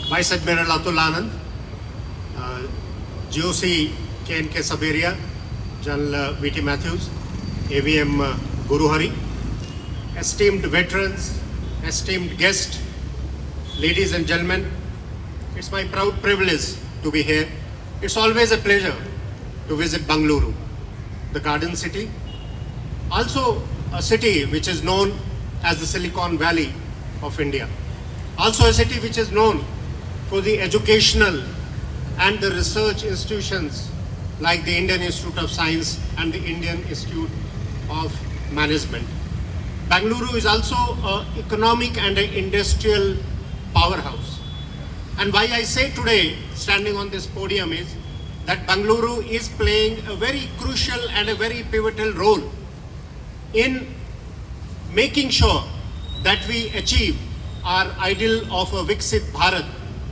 Vice Admiral Atul Anand, GOC KNK Saberia, General VT Matthews, AVM Guru Hari, esteemed veterans, esteemed guests, ladies and gentlemen, it's my proud privilege to be here. It's always a pleasure to visit Bengaluru, the Garden City, also a city which is known as the Silicon Valley of India, also a city which is known for the educational and the research institutions like the Indian Institute of Science and the Indian Institute of Management. Bengaluru is also an economic and an industrial powerhouse. And why I say today, standing on this podium, is that Bengaluru is playing a very crucial and a very pivotal role in making sure that we achieve our ideal of a Viksit Bharat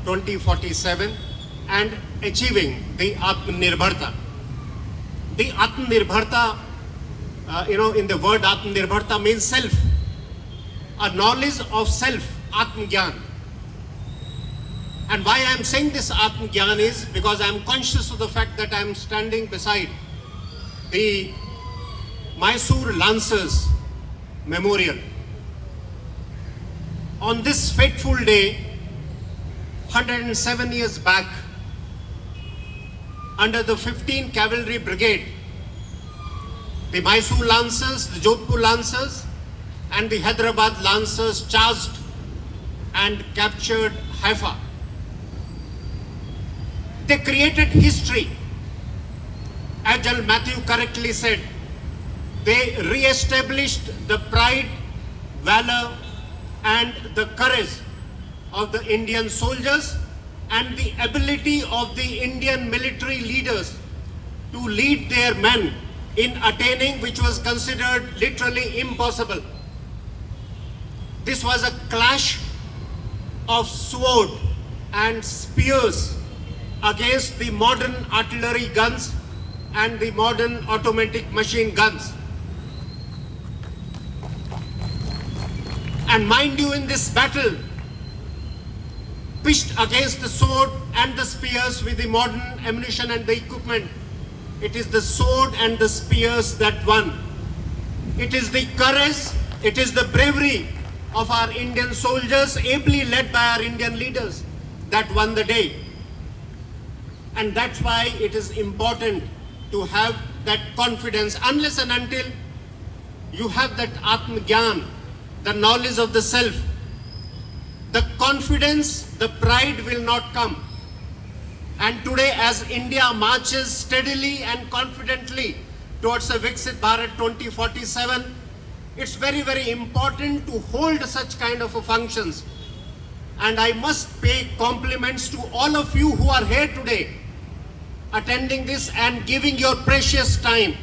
2047 and achieving the Atmanirbharta. The Atmanirbharta, in the word Atmanirbharta means self, a knowledge of self, Atmagyan. And why I am saying this Atmagyan is because I am conscious of the fact that I am standing beside the Mysore Lancers Memorial. On this fateful day, 107 years back, under the 15th Cavalry Brigade, the Mysore Lancers, the Jodhpur Lancers, and the Hyderabad Lancers charged and captured Haifa. They created history. As General Matthew correctly said, they re-established the pride, valor, and the courage of the Indian soldiers and the ability of the Indian military leaders to lead their men in attaining which was considered literally impossible. This was a clash of sword and spears against the modern artillery guns and the modern automatic machine guns. And mind you, in this battle, pitched against the sword and the spears with the modern ammunition and the equipment, it is the sword and the spears that won. It is the courage, it is the bravery of our Indian soldiers, ably led by our Indian leaders, that won the day. And that's why it is important to have that confidence. Unless and until you have that Atmagyan, the knowledge of the self, the confidence, the pride will not come. And today, as India marches steadily and confidently towards a Viksit Bharat 2047, it's very, very important to hold such kind of functions. And I must pay compliments to all of you who are here today, attending this and giving your precious time.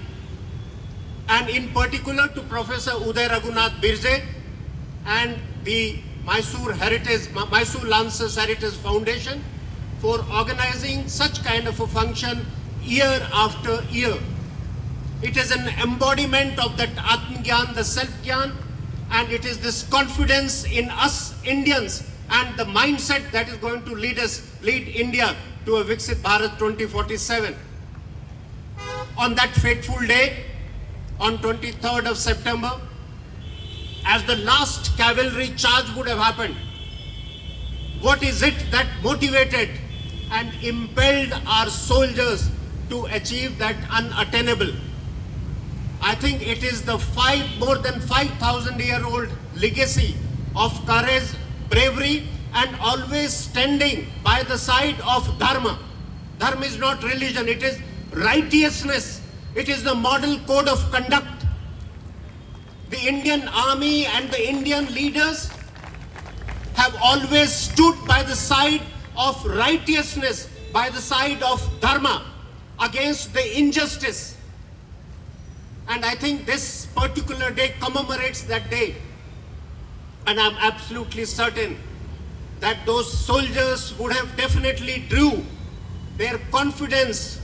And in particular to Professor Uday Raghunath Birje and the Mysore Lancers Heritage Foundation for organizing such kind of a function year after year. It is an embodiment of that Atmagyan, the self-gyan, and it is this confidence in us Indians and the mindset that is going to lead India to a Viksit Bharat 2047. On that fateful day, on 23rd of September, as the last cavalry charge would have happened, what is it that motivated and impelled our soldiers to achieve that unattainable? I think it is the more than 5,000-year-old legacy of courage, bravery, and always standing by the side of Dharma. Dharma is not religion, it is righteousness. It is the model code of conduct. The Indian army and the Indian leaders have always stood by the side of righteousness, by the side of Dharma, against the injustice. And I think this particular day commemorates that day. And I'm absolutely certain that those soldiers would have definitely drew their confidence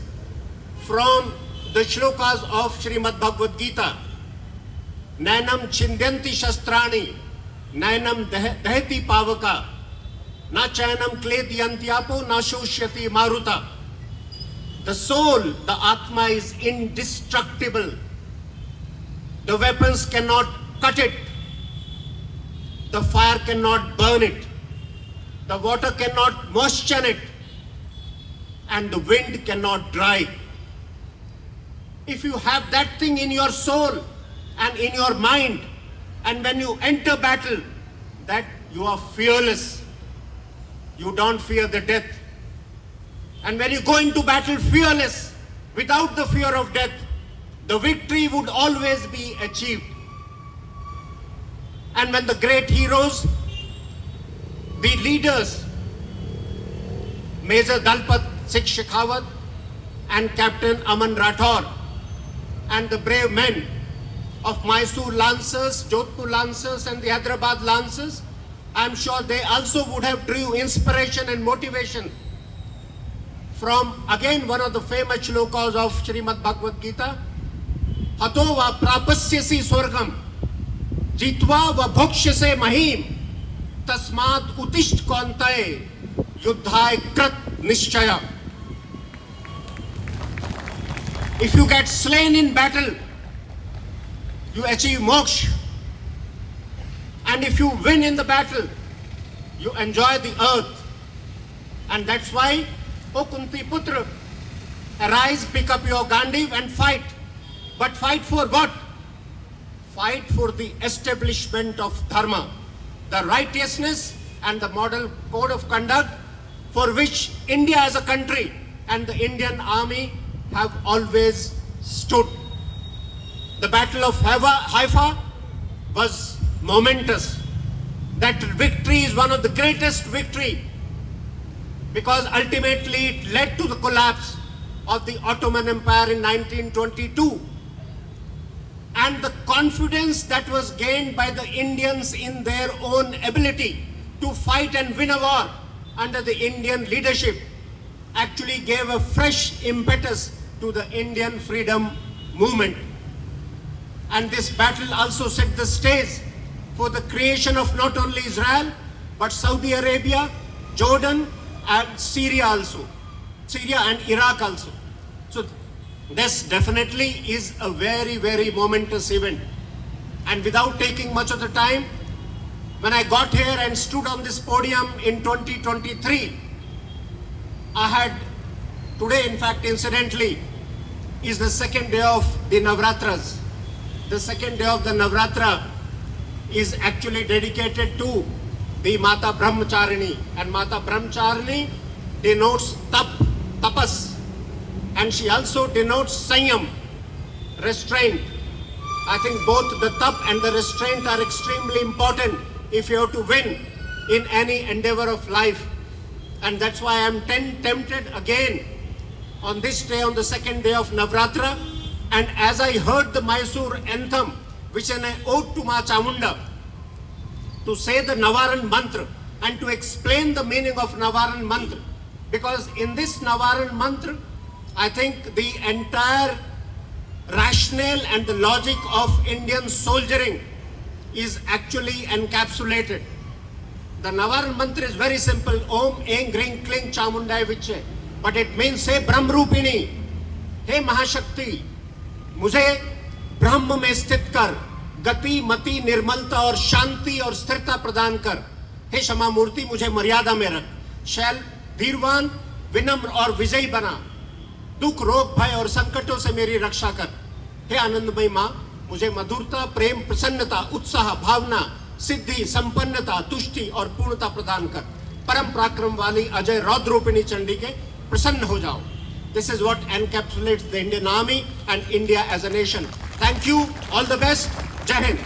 from the shlokas of Srimad Bhagavad Gita. Nainam chindyanti shastrani, nainam dahati pavaka, Na chayanam kledyantyaapo na shoshyati maruta. The soul, the Atma, is indestructible. The weapons cannot cut it. The fire cannot burn it. The water cannot moisten it. And the wind cannot dry. If you have that thing in your soul and in your mind, and when you enter battle, that you are fearless. You don't fear the death. And when you go into battle fearless, without the fear of death, the victory would always be achieved. And when the great heroes, the leaders, Major Dalpat Singh Shekhawat and Captain Aman Rathore, and the brave men of Mysore Lancers, Jodhpur Lancers and the Hyderabad Lancers, I am sure they also would have drew inspiration and motivation from, again, one of the famous shlokas of Srimad Bhagavad Gita, Hato va prapasyasi swargam, jitva va bhokshyase mahim, tasmat utisht kauntaye, yuddhaye krat nishchaya. If you get slain in battle, you achieve moksha. And if you win in the battle, you enjoy the earth. And that's why, O Kunti Putra, arise, pick up your Gandiv and fight. But fight for what? Fight for the establishment of dharma, the righteousness and the model code of conduct for which India as a country and the Indian army have always stood. The Battle of Haifa was momentous. That victory is one of the greatest victory because ultimately it led to the collapse of the Ottoman Empire in 1922. And the confidence that was gained by the Indians in their own ability to fight and win a war under the Indian leadership actually gave a fresh impetus to the Indian freedom movement. And this battle also set the stage for the creation of not only Israel, but Saudi Arabia, Jordan, and Syria also. Syria and Iraq also. So this definitely is a very, very momentous event. And without taking much of the time, when I got here and stood on this podium in 2023, I had, today in fact incidentally, is the second day of the Navratras. The second day of the Navratra is actually dedicated to the Mata Brahmacharini. And Mata Brahmacharini denotes tapas. And she also denotes sanyam, restraint. I think both the tap and the restraint are extremely important if you have to win in any endeavor of life. And that's why I am tempted again on this day, on the second day of Navratra. And as I heard the Mysore anthem, which is an ode to Ma Chamunda, to say the Navaran mantra and to explain the meaning of Navaran mantra. Because in this Navaran mantra, I think the entire rationale and the logic of Indian soldiering is actually encapsulated. The Navaran mantra is very simple. Om, Eng, Ring, Kling, Chamundai Viche. But it means, say, Brahmrupini, Hey Mahashakti, मुझे ब्रह्म में स्थित कर, गति, मति, निर्मलता और शांति और स्थिरता प्रदान कर. हे क्षमा मूर्ति, मुझे मर्यादा में रख. शैल, धीरवान, विनम्र और विजयी बना. दुख, रोग, भय और संकटों से मेरी रक्षा कर. हे आनंदमयी माँ, मुझे मधुरता, प्रेम, प्रसन्नता, उत्साह, भावना, सिद्धि, संपन्नता, तुष्टि और पूर्णता प्रदान कर. परम पराक्रम वाली अजय रौद्रूपिणी चंडी के प्रसन्न हो जाओ. This is what encapsulates the Indian Army and India as a nation. Thank you. All the best. Jai Hind.